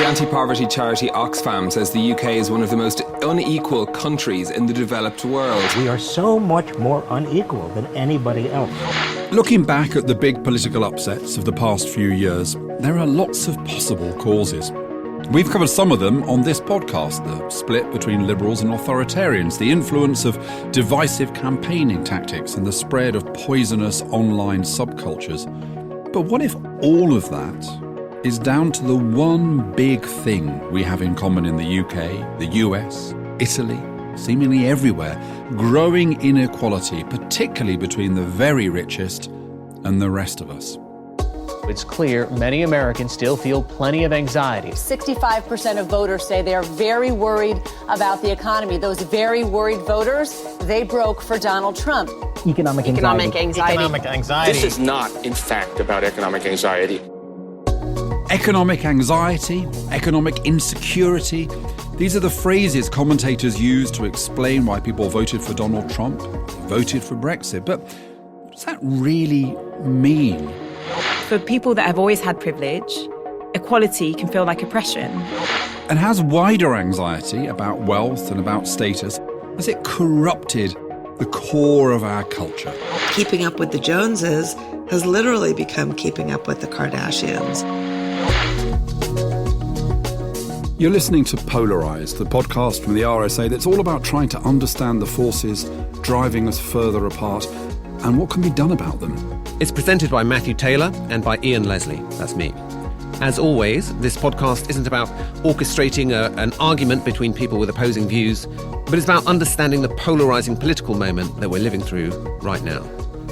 The anti-poverty charity Oxfam says the UK is one of the most unequal countries in the developed world. We are so much more unequal than anybody else. Looking back at the big political upsets of the past few years, there are lots of possible causes. We've covered some of them on this podcast: the split between liberals and authoritarians, the influence of divisive campaigning tactics, and the spread of poisonous online subcultures. But what if all of that is down to the one big thing we have in common in the UK, the US, Italy, seemingly everywhere: growing inequality, particularly between the very richest and the rest of us? It's clear many Americans still feel plenty of anxiety. 65% of voters say they're very worried about the economy. Those very worried voters, they broke for Donald Trump. Economic anxiety. This is not, in fact, about economic anxiety. Economic anxiety, economic insecurity. These are the phrases commentators use to explain why people voted for Donald Trump, voted for Brexit. But what does that really mean? For people that have always had privilege, equality can feel like oppression. And has wider anxiety about wealth and about status, has it corrupted the core of our culture? Keeping up with the Joneses has literally become keeping up with the Kardashians. You're listening to Polarised, the podcast from the RSA that's all about trying to understand the forces driving us further apart and what can be done about them. It's presented by Matthew Taylor and by Ian Leslie. That's me. As always, this podcast isn't about orchestrating an argument between people with opposing views, but it's about understanding the polarising political moment that we're living through right now.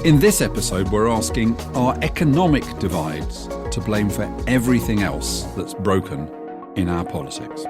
In this episode, we're asking, are economic divides to blame for everything else that's broken in our politics?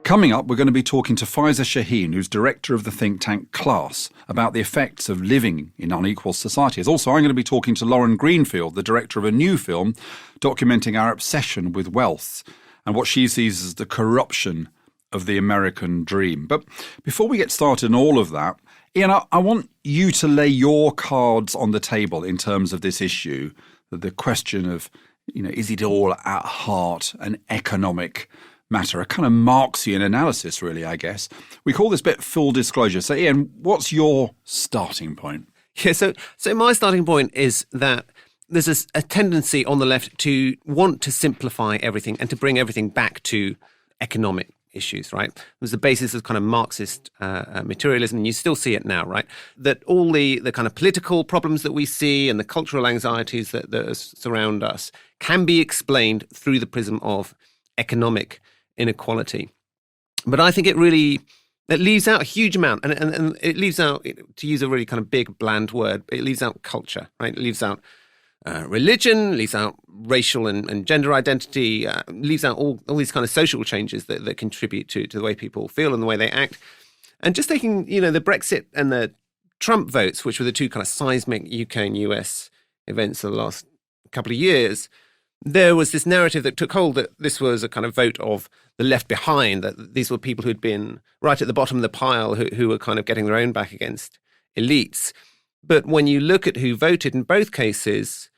Coming up, we're going to be talking to Faiza Shaheen, who's director of the think tank Class, about the effects of living in unequal societies. Also, I'm going to be talking to Lauren Greenfield, the director of a new film documenting our obsession with wealth and what she sees as the corruption of the American dream. But before we get started on all of that, Ian, I want you to lay your cards on the table in terms of this issue, the question of, is it all at heart an economic matter, a kind of Marxian analysis, really, I guess. We call this bit full disclosure. So, Ian, what's your starting point? Yeah, so my starting point is that there's a tendency on the left to want to simplify everything and to bring everything back to economic issues, right? It was the basis of kind of Marxist materialism, and you still see it now, right? That all the kind of political problems that we see and the cultural anxieties that surround us can be explained through the prism of economic inequality. But I think it leaves out a huge amount, and it leaves out, to use a really kind of big, bland word, it leaves out culture, right? It leaves out religion, leaves out racial and gender identity, leaves out all these kind of social changes that contribute to the way people feel and the way they act. And just taking, the Brexit and the Trump votes, which were the two kind of seismic UK and US events of the last couple of years, there was this narrative that took hold that this was a kind of vote of the left behind, that these were people who'd been right at the bottom of the pile who were kind of getting their own back against elites. But when you look at who voted in both cases,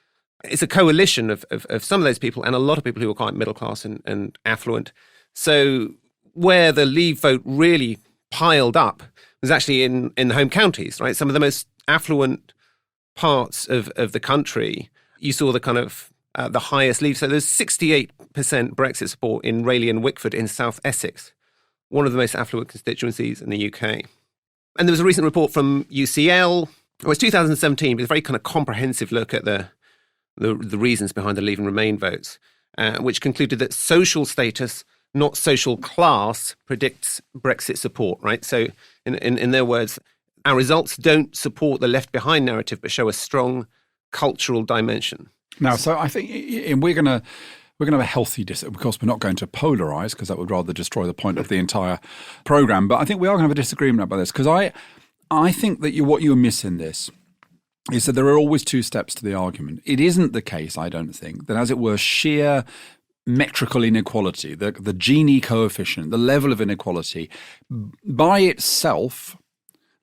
it's a coalition of some of those people and a lot of people who were quite middle class and affluent. So where the Leave vote really piled up was actually in the home counties, right? Some of the most affluent parts of the country, you saw the kind of the highest Leave. So there's 68% Brexit support in Rayleigh and Wickford in South Essex, one of the most affluent constituencies in the UK. And there was a recent report from UCL, it was 2017, but a very kind of comprehensive look at the reasons behind the Leave and Remain votes, which concluded that social status, not social class, predicts Brexit support, right? So in their words, our results don't support the left behind narrative, but show a strong cultural dimension. Now, so I think we're going to have a healthy disagreement. Of course, we're not going to polarise because that would rather destroy the point of the entire programme. But I think we are going to have a disagreement about this because I think that what you're missing this is that there are always two steps to the argument. It isn't the case, I don't think, that as it were sheer metrical inequality, the Gini coefficient, the level of inequality by itself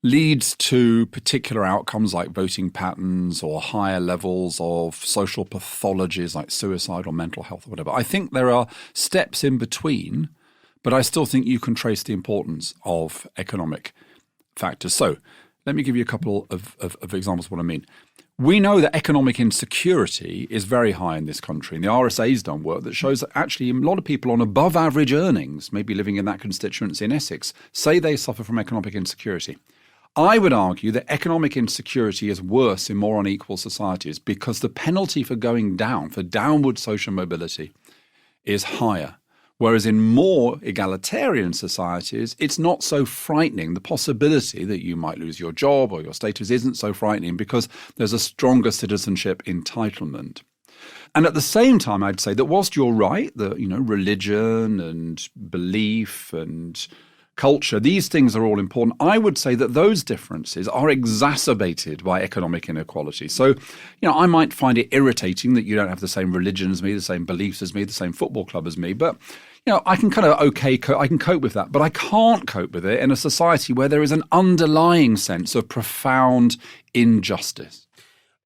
leads to particular outcomes like voting patterns or higher levels of social pathologies like suicide or mental health or whatever. I think there are steps in between, but I still think you can trace the importance of economic factors. So let me give you a couple of examples of what I mean. We know that economic insecurity is very high in this country. And the RSA's done work that shows that actually a lot of people on above average earnings, maybe living in that constituency in Essex, say they suffer from economic insecurity. I would argue that economic insecurity is worse in more unequal societies because the penalty for going down, for downward social mobility, is higher. Whereas in more egalitarian societies, it's not so frightening. The possibility that you might lose your job or your status isn't so frightening because there's a stronger citizenship entitlement. And at the same time, I'd say that whilst you're right, that, religion and belief and culture, these things are all important. I would say that those differences are exacerbated by economic inequality. So, I might find it irritating that you don't have the same religion as me, the same beliefs as me, the same football club as me, but I can I can cope with that, but I can't cope with it in a society where there is an underlying sense of profound injustice.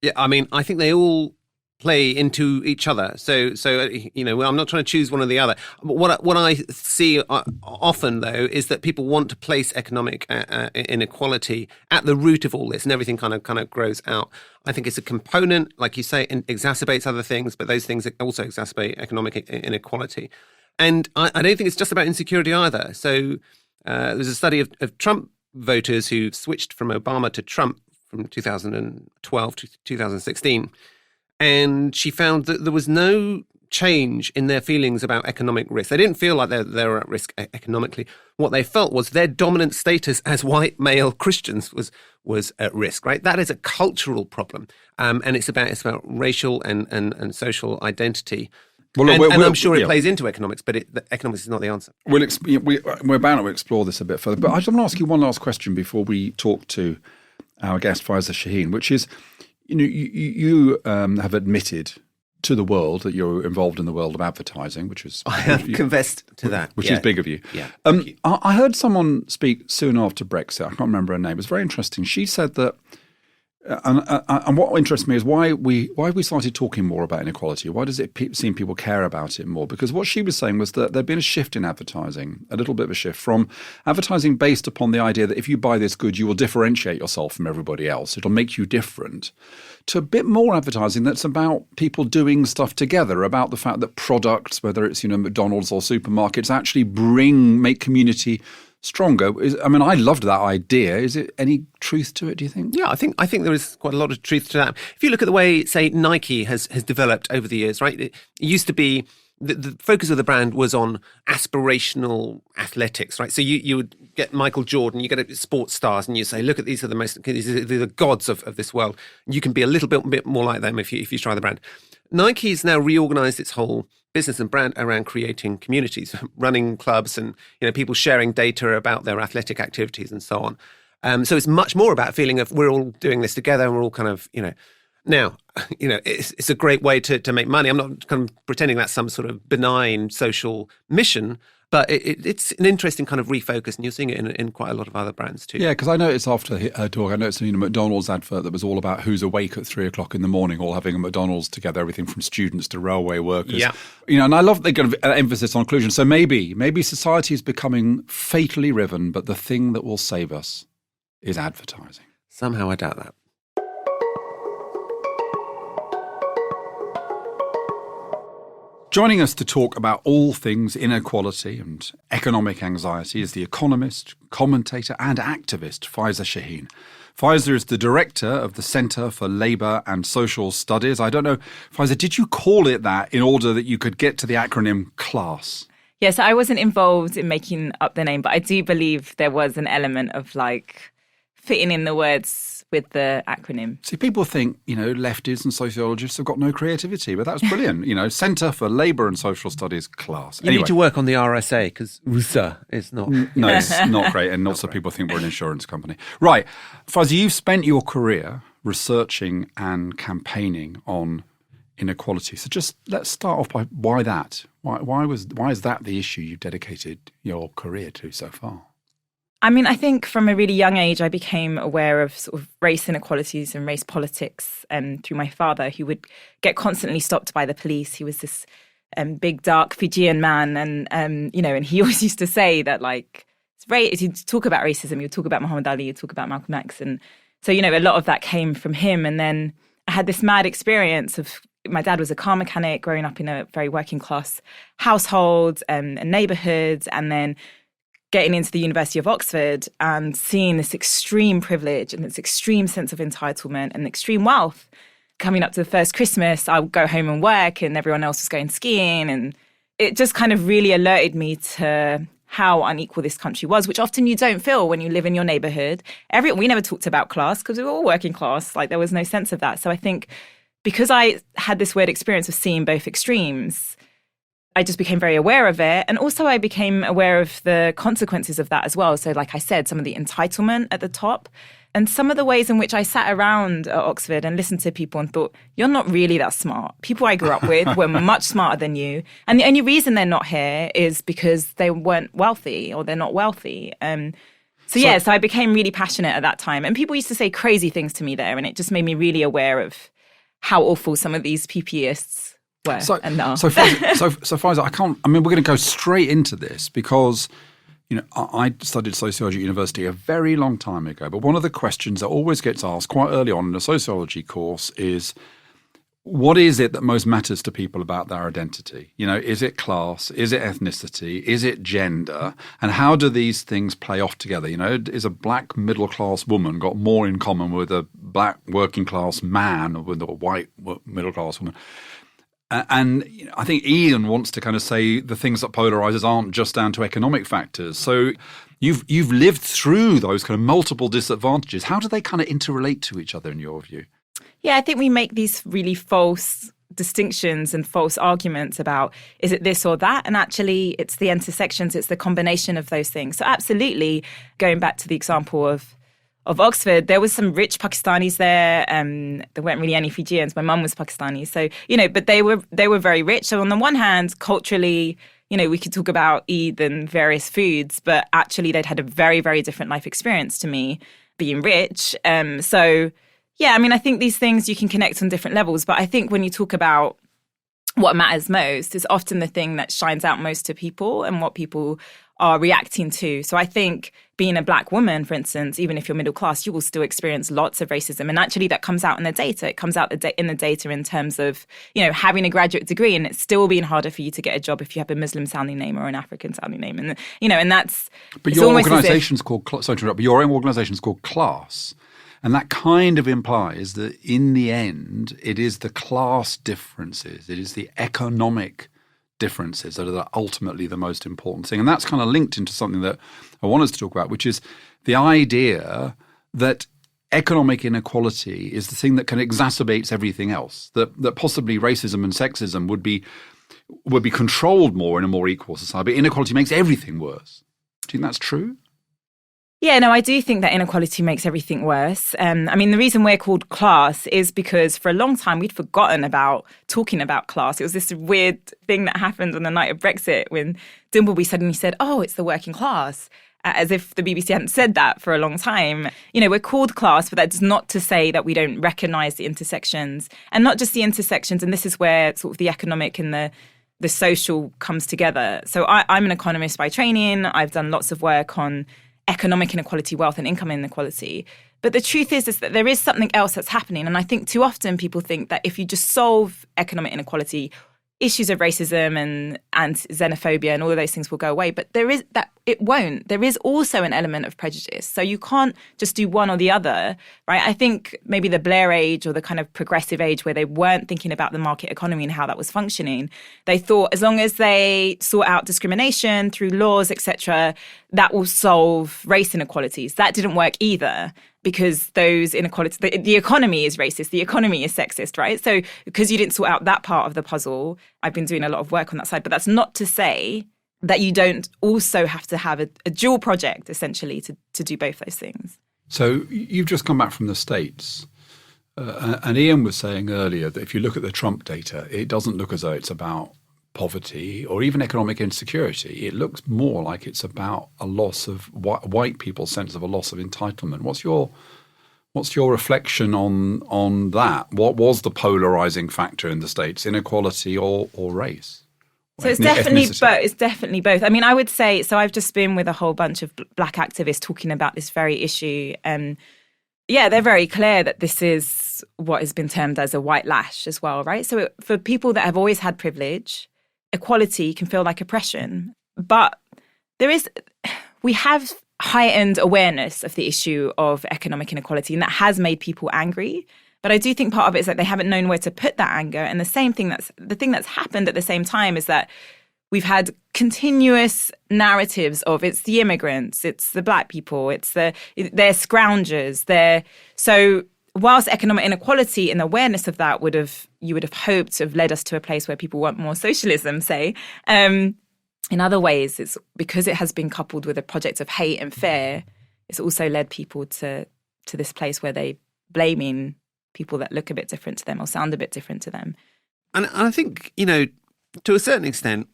Yeah, I think they all play into each other. So I'm not trying to choose one or the other. But what I see often, though, is that people want to place economic inequality at the root of all this, and everything kind of grows out. I think it's a component, like you say, and exacerbates other things, but those things also exacerbate economic inequality. And I don't think it's just about insecurity either. So there's a study of Trump voters who switched from Obama to Trump from 2012 to 2016. And she found that there was no change in their feelings about economic risk. They didn't feel like they were at risk economically. What they felt was their dominant status as white male Christians was at risk, right? That is a cultural problem. And it's about racial and social identity. Well, and I'm sure it plays into economics, but economics is not the answer. We're about to explore this a bit further. But I just want to ask you one last question before we talk to our guest, Faiza Shaheen, which is, you have admitted to the world that you're involved in the world of advertising, which is... I have confessed to that. Which is big of you. Yeah. I heard someone speak soon after Brexit. I can't remember her name. It was very interesting. She said that, and what interests me is why we started talking more about inequality. Why does it seem people care about it more? Because what she was saying was that there'd been a shift in advertising, a little bit of a shift from advertising based upon the idea that if you buy this good, you will differentiate yourself from everybody else. It'll make you different, to a bit more advertising that's about people doing stuff together, about the fact that products, whether it's McDonald's or supermarkets, actually make community stronger. I loved that idea. Is it any truth to it, do you think? Yeah, I think there is quite a lot of truth to that. If you look at the way, say, Nike has developed over the years, right? It used to be the focus of the brand was on aspirational athletics, right? So you would get Michael Jordan, you get sports stars, and you say, look at these are the gods of this world. You can be a little bit more like them if you try the brand. Nike's now reorganized its whole business and brand around creating communities, running clubs, and people sharing data about their athletic activities and so on. So it's much more about a feeling of we're all doing this together, and we're all kind of Now, it's a great way to make money. I'm not kind of pretending that's some sort of benign social mission, but it's an interesting kind of refocus, and you're seeing it in quite a lot of other brands too. Yeah, because I noticed after her talk, I noticed a McDonald's advert that was all about who's awake at 3 o'clock in the morning, all having a McDonald's together, everything from students to railway workers. Yeah. And I love the kind of emphasis on inclusion. So maybe society is becoming fatally riven, but the thing that will save us is advertising. Somehow I doubt that. Joining us to talk about all things inequality and economic anxiety is the economist, commentator and activist Faiza Shaheen. Faiza is the director of the Centre for Labour and Social Studies. I don't know, Faiza, did you call it that in order that you could get to the acronym CLASS? Yes, I wasn't involved in making up the name, but I do believe there was an element of fitting in the words with the acronym. See, people think, lefties and sociologists have got no creativity, but that's brilliant. Centre for Labour and Social Studies, CLASS. You need to work on the RSA because RSA is not... No, it's not great, and also people think we're an insurance company. Right. Faiza, you've spent your career researching and campaigning on inequality. So just let's start off by why that? Why is that the issue you've dedicated your career to so far? I mean, I think from a really young age, I became aware of sort of race inequalities and race politics through my father, who would get constantly stopped by the police. He was this big, dark Fijian man. And, and he always used to say that, like, you'd talk about racism, you'd talk about Muhammad Ali, you'd talk about Malcolm X. And so, a lot of that came from him. And then I had this mad experience of, my dad was a car mechanic growing up in a very working class household and neighborhoods, and then getting into the University of Oxford and seeing this extreme privilege and this extreme sense of entitlement and extreme wealth. Coming up to the first Christmas, I would go home and work and everyone else was going skiing. And it just kind of really alerted me to how unequal this country was, which often you don't feel when you live in your neighborhood. We never talked about class because we were all working class. Like, there was no sense of that. So I think because I had this weird experience of seeing both extremes, I just became very aware of it. And also I became aware of the consequences of that as well. So like I said, some of the entitlement at the top and some of the ways in which I sat around at Oxford and listened to people and thought, you're not really that smart. People I grew up with were much smarter than you. And the only reason they're not here is because they weren't wealthy or they're not wealthy. So I became really passionate at that time. And people used to say crazy things to me there. And it just made me really aware of how awful some of these PPists were and are. So Faiza, we're going to go straight into this because, I studied sociology at university a very long time ago. But one of the questions that always gets asked quite early on in a sociology course is, what is it that most matters to people about their identity? Is it class? Is it ethnicity? Is it gender? And how do these things play off together? Is a black middle-class woman got more in common with a black working-class man or with a white middle-class woman? And I think Ian wants to kind of say the things that polarizes aren't just down to economic factors. So you've lived through those kind of multiple disadvantages. How do they kind of interrelate to each other in your view? Yeah, I think we make these really false distinctions and false arguments about, is it this or that? And actually, it's the intersections, it's the combination of those things. So absolutely, going back to the example of Oxford, there was some rich Pakistanis there. There weren't really any Fijians. My mum was Pakistani. So, but they were very rich. So on the one hand, culturally, we could talk about Eid and various foods, but actually they'd had a very, very different life experience to me being rich. I think these things you can connect on different levels. But I think when you talk about what matters most, it's often the thing that shines out most to people and what people are reacting to. So I think being a black woman, for instance, even if you're middle class, you will still experience lots of racism. And actually that comes out in the data. It comes out in the data in terms of, having a graduate degree and it's still being harder for you to get a job if you have a Muslim sounding name or an African sounding name. And, and that's... But your organisation's called... Sorry to interrupt, but your own organisation's called Class. And that kind of implies that in the end, it is the class differences, it is the economic differences that are ultimately the most important thing. And that's kind of linked into something that I want us to talk about, which is the idea that economic inequality is the thing that kind of exacerbates everything else, that possibly racism and sexism would be controlled more in a more equal society, but inequality makes everything worse. Do you think that's true? Yeah, no, I do think that inequality makes everything worse. The reason we're called Class is because for a long time we'd forgotten about talking about class. It was this weird thing that happened on the night of Brexit when Dimbleby suddenly said, oh, it's the working class, as if the BBC hadn't said that for a long time. We're called Class, but that's not to say that we don't recognise the intersections. And not just the intersections, and this is where sort of the economic and the social comes together. So I'm an economist by training. I've done lots of work on economic inequality, wealth and income inequality. But the truth is that there is something else that's happening. And I think too often people think that if you just solve economic inequality, issues of racism and xenophobia and all of those things will go away. But it won't. There is also an element of prejudice. So you can't just do one or the other, right? I think maybe the Blair age or the kind of progressive age where they weren't thinking about the market economy and how that was functioning, they thought as long as they sort out discrimination through laws, etc., that will solve race inequalities. That didn't work either, because those inequalities, the economy is racist, the economy is sexist, right? So because you didn't sort out that part of the puzzle, I've been doing a lot of work on that side. But that's not to say that you don't also have to have a dual project, essentially, to do both those things. So you've just come back from the States. And Ian was saying earlier that if you look at the Trump data, it doesn't look as though it's about poverty or even economic insecurity, it looks more like it's about a loss of white people's sense of a loss of entitlement. What's your reflection on that? What was the polarizing factor in the States, inequality or race? So it's definitely both. I mean, I would say, so I've just been with a whole bunch of black activists talking about this very issue. And yeah, they're very clear that this is what has been termed as a white lash as well, right? So for people that have always had privilege, equality can feel like oppression. But we have heightened awareness of the issue of economic inequality, and that has made people angry. But I do think part of it is that they haven't known where to put that anger. And the thing that's happened at the same time is that we've had continuous narratives of it's the immigrants, it's the black people, they're scroungers, so whilst economic inequality and awareness of that you would have hoped to have led us to a place where people want more socialism, say, in other ways, it's because it has been coupled with a project of hate and fear, it's also led people to this place where they blaming people that look a bit different to them or sound a bit different to them. And I think, to a certain extent,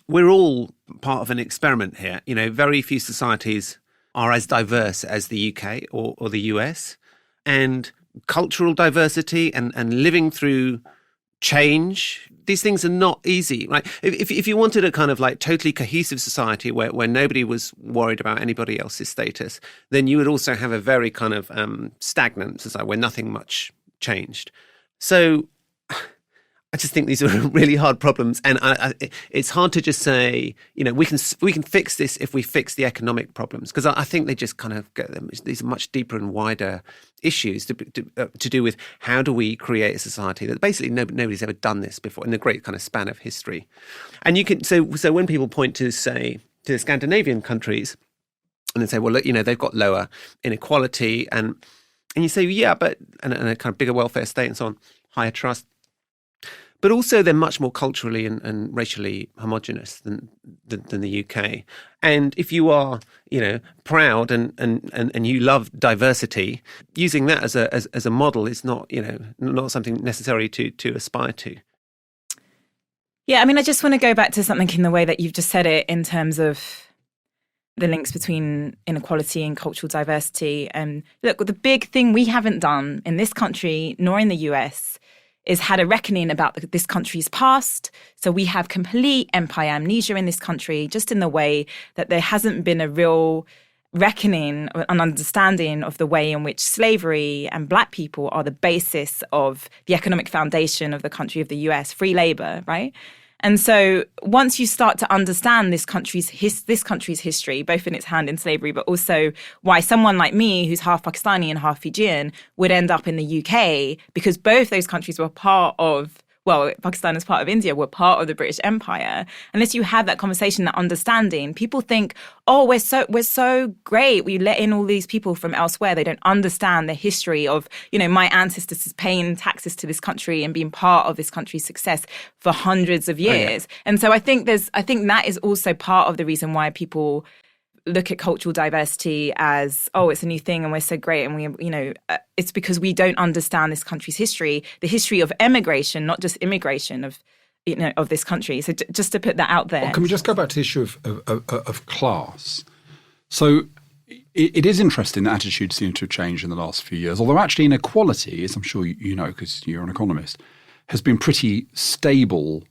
we're all part of an experiment here. Very few societies are as diverse as the UK or the US. And cultural diversity and living through change, these things are not easy, right? If you wanted a kind of like totally cohesive society where nobody was worried about anybody else's status, then you would also have a very kind of stagnant society where nothing much changed. So I just think these are really hard problems, and it's hard to just say, we can fix this if we fix the economic problems, because I think they just kind of get them. These are much deeper and wider issues to do with how do we create a society that basically nobody's ever done this before in the great kind of span of history. And you can so when people point to the Scandinavian countries and they say, well, look, they've got lower inequality, and you say, yeah, but and a kind of bigger welfare state and so on, higher trust. But also they're much more culturally and racially homogenous than the UK. And if you are, proud and you love diversity, using that as a model is not something necessary to aspire to. Yeah, I mean, I just want to go back to something in the way that you've just said it in terms of the links between inequality and cultural diversity. And look, the big thing we haven't done in this country nor in the US is had a reckoning about this country's past. So we have complete empire amnesia in this country, just in the way that there hasn't been a real reckoning, an understanding of the way in which slavery and black people are the basis of the economic foundation of the country of the US, free labor, right? And so once you start to understand this country's history, both in its hand in slavery, but also why someone like me, who's half Pakistani and half Fijian, would end up in the UK, because both those countries were part of, Pakistan as part of India, were part of the British Empire. Unless you have that conversation, that understanding, people think, oh, we're so great. We let in all these people from elsewhere. They don't understand the history of, my ancestors paying taxes to this country and being part of this country's success for hundreds of years. Oh, yeah. And so I think that is also part of the reason why people look at cultural diversity as, oh, it's a new thing and we're so great. And it's because we don't understand this country's history, the history of emigration, not just immigration of this country. So just to put that out there. Well, can we just go back to the issue of class? So it is interesting that attitudes seem to have changed in the last few years, although actually inequality, as I'm sure you know because you're an economist, has been pretty stable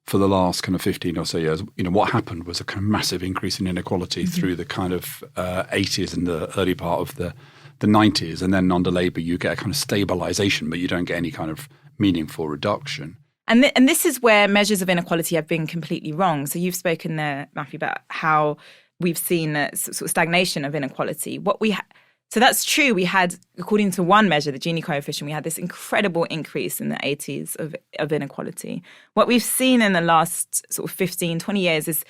for the last kind of 15 or so years. What happened was a kind of massive increase in inequality through the kind of 80s and the early part of the 90s. And then under Labour, you get a kind of stabilisation, but you don't get any kind of meaningful reduction. And this is where measures of inequality have been completely wrong. So you've spoken there, Matthew, about how we've seen a sort of stagnation of inequality. So that's true. We had, according to one measure, the Gini coefficient, we had this incredible increase in the 80s of inequality. What we've seen in the last sort of 15, 20 years is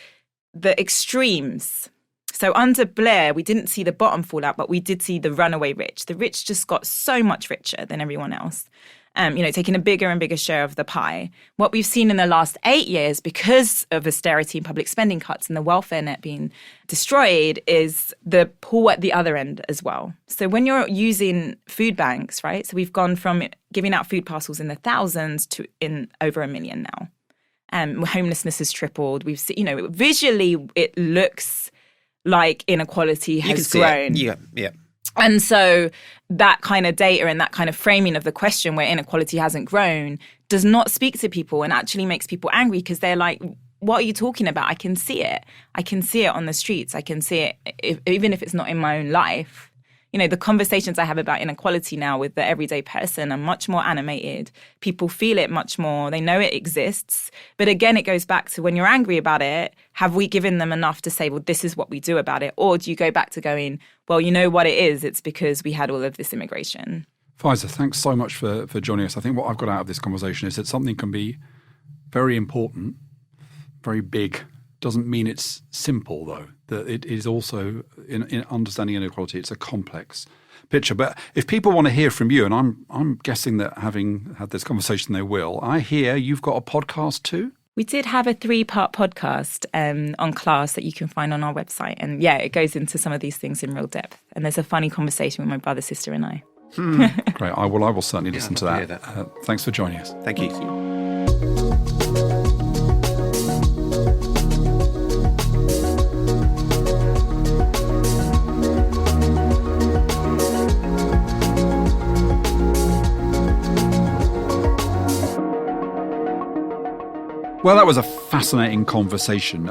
the extremes. So under Blair, we didn't see the bottom fall out, but we did see the runaway rich. The rich just got so much richer than everyone else. Taking a bigger and bigger share of the pie. What we've seen in the last 8 years, because of austerity and public spending cuts and the welfare net being destroyed, is the poor at the other end as well. So when you're using food banks, right? So we've gone from giving out food parcels in the thousands to in over 1 million now. Homelessness has tripled. We've seen, visually it looks like inequality has grown. Yeah. And so that kind of data and that kind of framing of the question where inequality hasn't grown does not speak to people and actually makes people angry because they're like, what are you talking about? I can see it. I can see it on the streets. I can see it even if it's not in my own life. The conversations I have about inequality now with the everyday person are much more animated. People feel it much more. They know it exists. But again, it goes back to when you're angry about it, have we given them enough to say, well, this is what we do about it? Or do you go back to going, well, you know what it is? It's because we had all of this immigration. Faiza, thanks so much for joining us. I think what I've got out of this conversation is that something can be very important, very big. Doesn't mean it's simple, though. That it is also, in understanding inequality, it's a complex picture. But if people want to hear from you, and I'm guessing that having had this conversation they will, I hear you've got a podcast too? We did have a 3-part podcast on class that you can find on our website. And yeah, it goes into some of these things in real depth. And there's a funny conversation with my brother, sister and I. Great. I will certainly listen to that. Thanks for joining us. Thank you. Well, that was a fascinating conversation.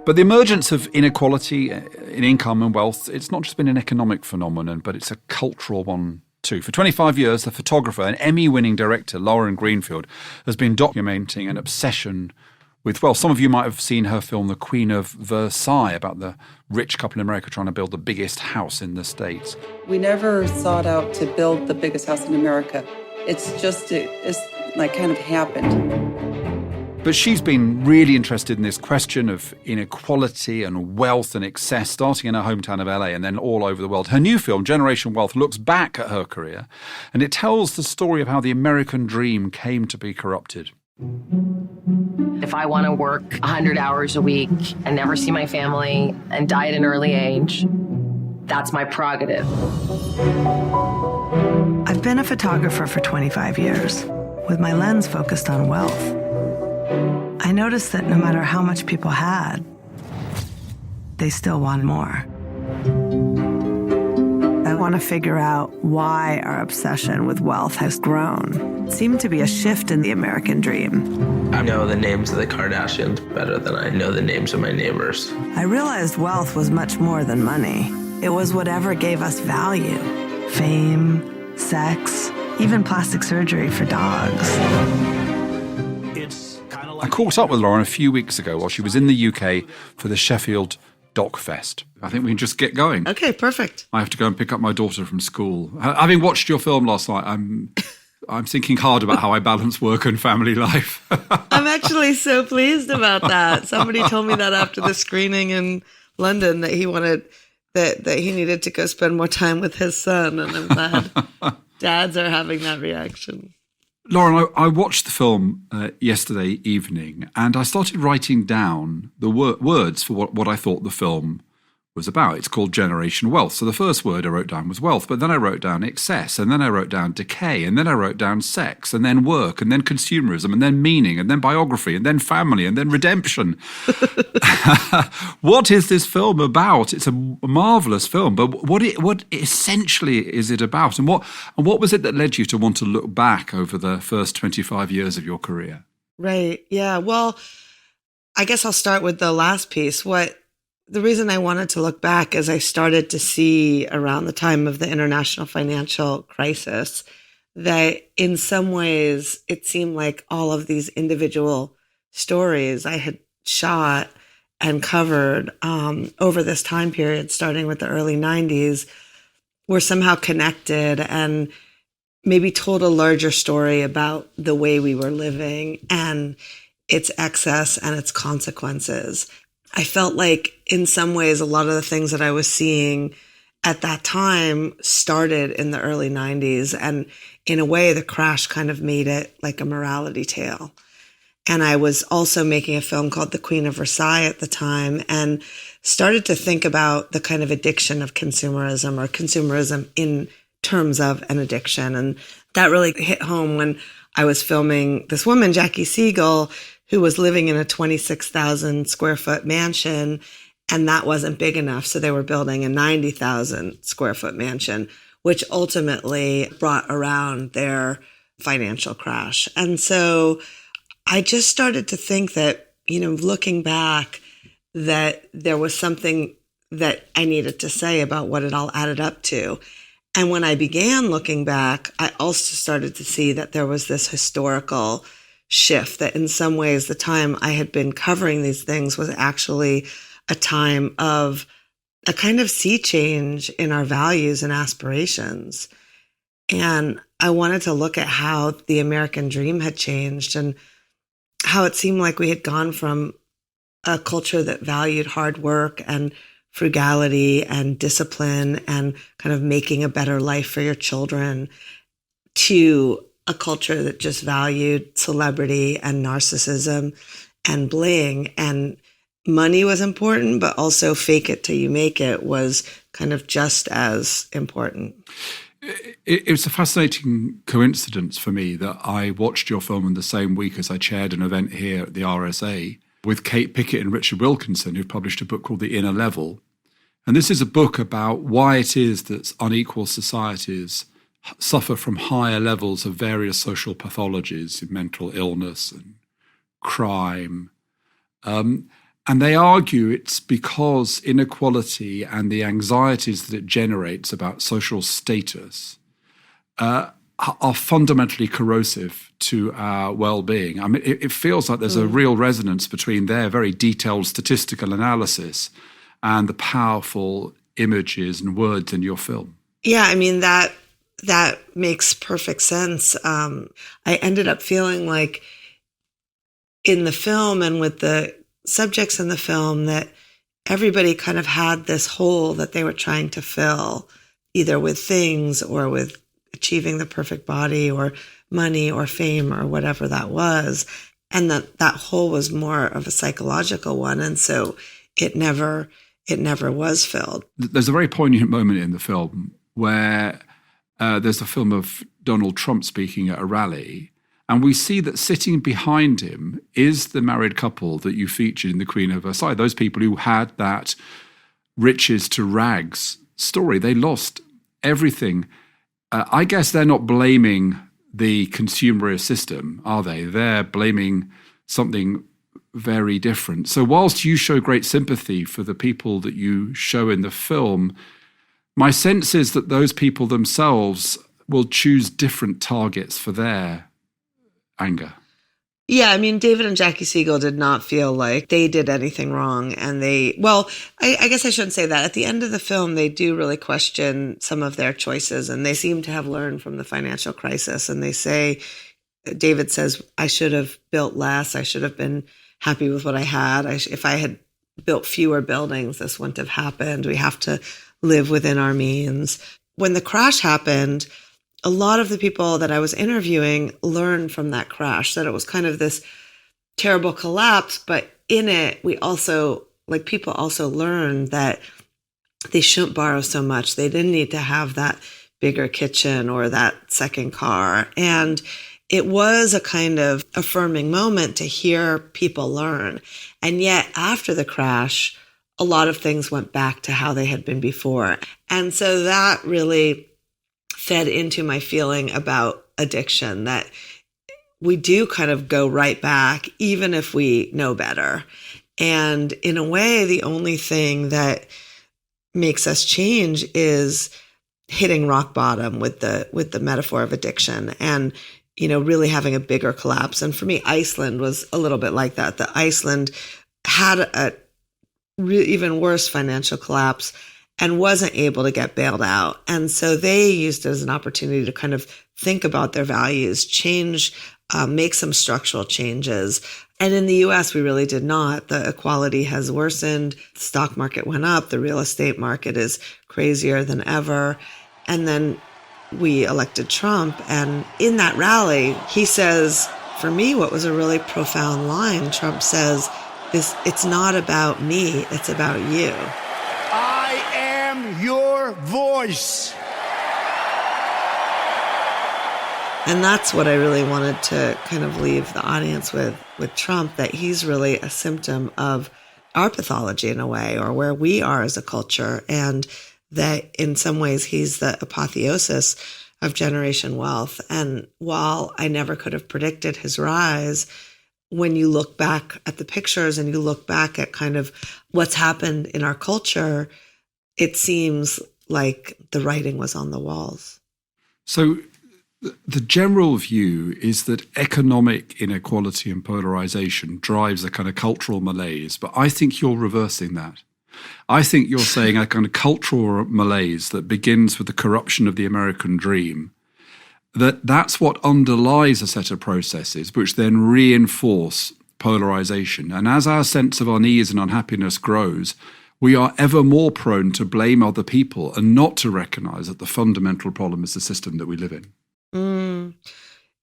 But the emergence of inequality in income and wealth, it's not just been an economic phenomenon, but it's a cultural one too. For 25 years, the photographer and Emmy-winning director Lauren Greenfield has been documenting an obsession with wealth. Some of you might have seen her film The Queen of Versailles, about the rich couple in America trying to build the biggest house in the States. We never sought out to build the biggest house in America. It's like kind of happened. But she's been really interested in this question of inequality and wealth and excess, starting in her hometown of LA and then all over the world. Her new film, Generation Wealth, looks back at her career, and it tells the story of how the American dream came to be corrupted. If I want to work 100 hours a week and never see my family and die at an early age, that's my prerogative. I've been a photographer for 25 years, with my lens focused on wealth. I noticed that no matter how much people had, they still want more. I want to figure out why our obsession with wealth has grown. It seemed to be a shift in the American dream. I know the names of the Kardashians better than I know the names of my neighbors. I realized wealth was much more than money. It was whatever gave us value. Fame, sex, even plastic surgery for dogs. I caught up with Lauren a few weeks ago while she was in the UK for the Sheffield Doc Fest. I think we can just get going. Okay, perfect. I have to go and pick up my daughter from school. Having watched your film last night, I'm thinking hard about how I balance work and family life. I'm actually so pleased about that. Somebody told me that after the screening in London that he wanted that he needed to go spend more time with his son, and I'm glad dads are having that reaction. Lauren, I watched the film yesterday evening, and I started writing down the words for what I thought the film was about. It's called Generation Wealth. So the first word I wrote down was wealth, but then I wrote down excess, and then I wrote down decay, and then I wrote down sex, and then work, and then consumerism, and then meaning, and then biography, and then family, and then redemption. What is this film about? It's a marvelous film, but what essentially is it about? And what was it that led you to want to look back over the first 25 years of your career? Right. Yeah. Well, I guess I'll start with the last piece. The reason I wanted to look back is I started to see around the time of the international financial crisis that in some ways it seemed like all of these individual stories I had shot and covered over this time period, starting with the early 90s, were somehow connected and maybe told a larger story about the way we were living and its excess and its consequences. I felt like in some ways, a lot of the things that I was seeing at that time started in the early 90s. And in a way, the crash kind of made it like a morality tale. And I was also making a film called The Queen of Versailles at the time and started to think about the kind of addiction of consumerism, or consumerism in terms of an addiction. And that really hit home when I was filming this woman, Jackie Siegel, who was living in a 26,000 square foot mansion, and that wasn't big enough. So they were building a 90,000 square foot mansion, which ultimately brought around their financial crash. And so I just started to think that, looking back, that there was something that I needed to say about what it all added up to. And when I began looking back, I also started to see that there was this historical shift, that in some ways the time I had been covering these things was actually a time of a kind of sea change in our values and aspirations. And I wanted to look at how the American dream had changed and how it seemed like we had gone from a culture that valued hard work and frugality and discipline and kind of making a better life for your children to a culture that just valued celebrity and narcissism and bling. And money was important, but also fake it till you make it was kind of just as important. It was a fascinating coincidence for me that I watched your film in the same week as I chaired an event here at the RSA with Kate Pickett and Richard Wilkinson, who've published a book called The Inner Level. And this is a book about why it is that unequal societies suffer from higher levels of various social pathologies, mental illness and crime. And they argue it's because inequality and the anxieties that it generates about social status are fundamentally corrosive to our well-being. I mean, it feels like there's a real resonance between their very detailed statistical analysis and the powerful images and words in your film. Yeah, I mean, that makes perfect sense. I ended up feeling like in the film and with the subjects in the film that everybody kind of had this hole that they were trying to fill, either with things or with achieving the perfect body or money or fame or whatever that was. And that hole was more of a psychological one. And so it never was filled. There's a very poignant moment in the film where there's a film of Donald Trump speaking at a rally, and we see that sitting behind him is the married couple that you featured in The Queen of Versailles, those people who had that riches to rags story. They lost everything. I guess they're not blaming the consumerist system, are they? They're blaming something very different. So whilst you show great sympathy for the people that you show in the film, my sense is that those people themselves will choose different targets for their anger. Yeah, I mean, David and Jackie Siegel did not feel like they did anything wrong. And I guess I shouldn't say that. At the end of the film, they do really question some of their choices, and they seem to have learned from the financial crisis. And they say, David says, I should have built less. I should have been happy with what I had. If I had built fewer buildings, this wouldn't have happened. We have to live within our means. When the crash happened, a lot of the people that I was interviewing learned from that crash that it was kind of this terrible collapse, but in it, people also learned that they shouldn't borrow so much. They didn't need to have that bigger kitchen or that second car. And it was a kind of affirming moment to hear people learn. And yet after the crash, a lot of things went back to how they had been before. And so that really fed into my feeling about addiction, that we do kind of go right back, even if we know better. And in a way, the only thing that makes us change is hitting rock bottom with the metaphor of addiction and, really having a bigger collapse. And for me, Iceland was a little bit like that. Iceland had a even worse financial collapse and wasn't able to get bailed out. And so they used it as an opportunity to kind of think about their values, change, make some structural changes. And in the US, we really did not. The equality has worsened. The stock market went up. The real estate market is crazier than ever. And then we elected Trump. And in that rally, he says, for me, what was a really profound line, Trump says, it's not about me, it's about you. I am your voice. And that's what I really wanted to kind of leave the audience with Trump, that he's really a symptom of our pathology in a way, or where we are as a culture. And that in some ways he's the apotheosis of generation wealth. And while I never could have predicted his rise, when you look back at the pictures and you look back at kind of what's happened in our culture, it seems like the writing was on the walls. So the general view is that economic inequality and polarization drives a kind of cultural malaise, but I think you're reversing that. I think you're saying a kind of cultural malaise that begins with the corruption of the American dream, that's what underlies a set of processes which then reinforce polarization. And as our sense of unease and unhappiness grows, we are ever more prone to blame other people and not to recognize that the fundamental problem is the system that we live in.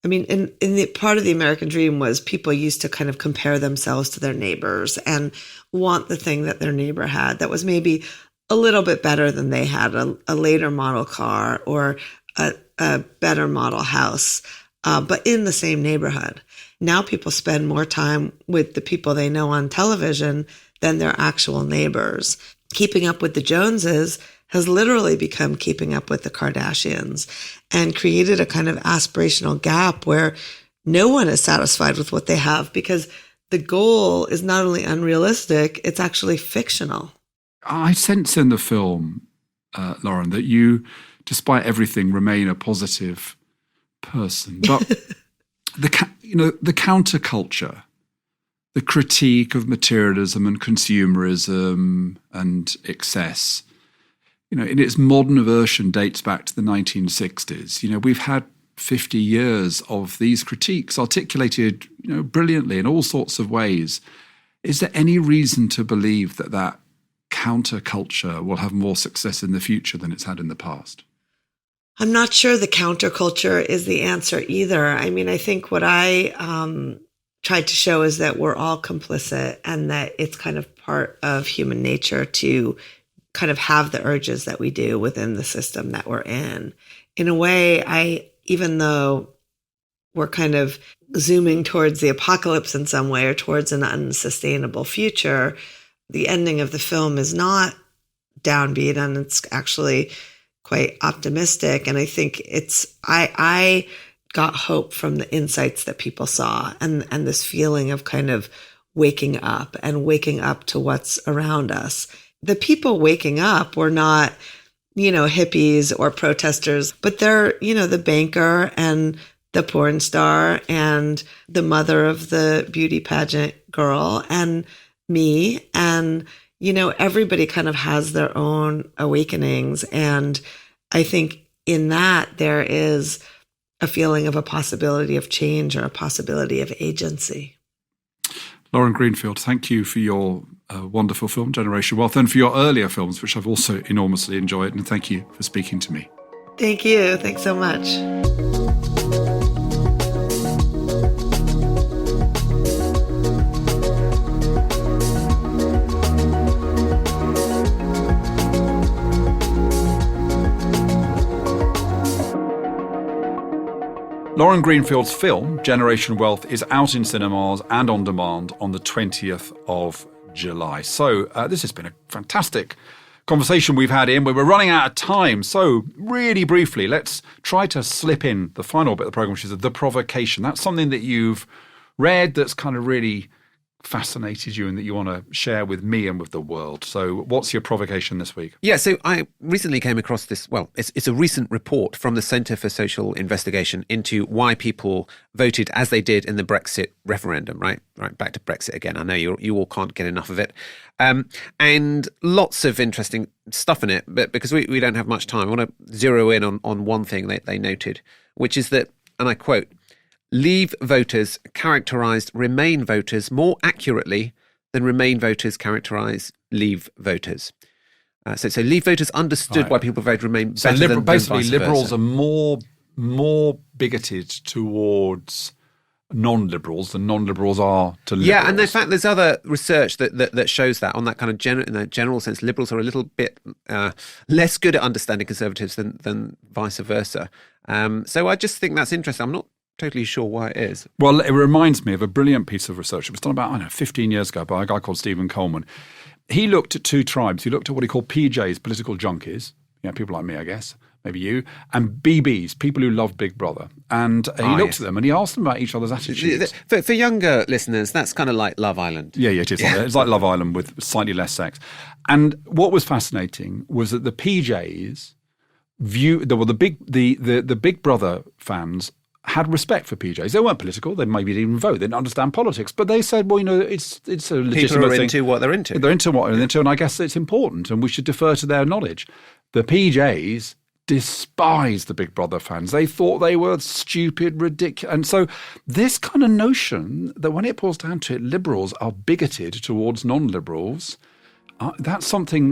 I mean, in the part of the American dream was people used to kind of compare themselves to their neighbors and want the thing that their neighbor had that was maybe a little bit better than they had, a later model car or a better model house, but in the same neighborhood. Now people spend more time with the people they know on television than their actual neighbors. Keeping up with the Joneses has literally become keeping up with the Kardashians, and created a kind of aspirational gap where no one is satisfied with what they have, because the goal is not only unrealistic, it's actually fictional. I sense in the film, Lauren, that you, despite everything, remain a positive person. But the counterculture, the critique of materialism and consumerism and excess, in its modern version dates back to the 1960s. We've had 50 years of these critiques articulated, brilliantly in all sorts of ways. Is there any reason to believe that counterculture will have more success in the future than it's had in the past? I'm not sure the counterculture is the answer either. I mean, I think what I tried to show is that we're all complicit, and that it's kind of part of human nature to kind of have the urges that we do within the system that we're in. In a way, even though we're kind of zooming towards the apocalypse in some way, or towards an unsustainable future, the ending of the film is not downbeat, and it's actually quite optimistic. And I think I got hope from the insights that people saw, and this feeling of kind of waking up to what's around us. The people waking up were not, hippies or protesters, but they're, the banker and the porn star and the mother of the beauty pageant girl and me. And, everybody kind of has their own awakenings. And I think in that there is a feeling of a possibility of change, or a possibility of agency. Lauren Greenfield, thank you for your wonderful film, Generation Wealth, and for your earlier films, which I've also enormously enjoyed. And thank you for speaking to me. Thank you. Thanks so much. Lauren Greenfield's film, Generation Wealth, is out in cinemas and on demand on the 20th of July. So this has been a fantastic conversation we've had, we're running out of time. So really briefly, let's try to slip in the final bit of the programme, which is the provocation. That's something that you've read that's kind of really fascinated you and that you want to share with me and with the world. So what's your provocation this week? Yeah, so I recently came across this, it's a recent report from the Centre for Social Investigation into why people voted as they did in the Brexit referendum, right? Right, back to Brexit again. I know you all can't get enough of it. And lots of interesting stuff in it, but because we don't have much time, I want to zero in on one thing that they noted, which is that, and I quote, Leave voters characterised Remain voters more accurately than Remain voters characterise Leave voters. So Leave voters understood why people vote Remain better than basically vice liberals versa. are more bigoted towards non-liberals than non-liberals are to liberals. Yeah, and in fact, there's other research that shows that on that kind of in a general sense, liberals are a little bit less good at understanding conservatives than vice versa. So I just think that's interesting. I'm not totally sure why it is. Well, it reminds me of a brilliant piece of research. It was done about, 15 years ago by a guy called Stephen Coleman. He looked at two tribes. He looked at what he called PJs, political junkies, people like me, I guess, maybe you, and BBs, people who love Big Brother. And he looked at them and he asked them about each other's attitudes. For younger listeners, that's kind of like Love Island. Yeah, it is. It's like Love Island with slightly less sex. And what was fascinating was that the PJs the Big Brother fans had respect for PJs. They weren't political. They maybe didn't even vote. They didn't understand politics. But they said, well, it's a legitimate thing. People are into what they're into. They're into what they're into, and I guess it's important, and we should defer to their knowledge. The PJs despised the Big Brother fans. They thought they were stupid, ridiculous. And so this kind of notion that when it boils down to it, liberals are bigoted towards non-liberals, that's something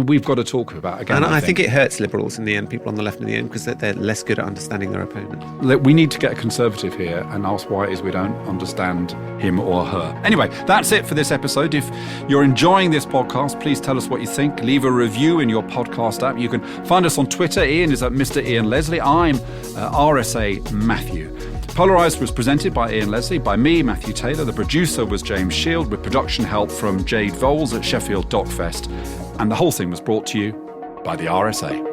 we've got to talk about again. And I think it hurts liberals in the end, people on the left in the end, because they're less good at understanding their opponent. We need to get a conservative here and ask why it is we don't understand him or her. Anyway, that's it for this episode. If you're enjoying this podcast, please tell us what you think. Leave a review in your podcast app. You can find us on Twitter. Ian is at Mr. Ian Leslie. I'm RSA Matthew. Polarised was presented by Ian Leslie, by me, Matthew Taylor. The producer was James Shield, with production help from Jade Voles at Sheffield Doc Fest. And the whole thing was brought to you by the RSA.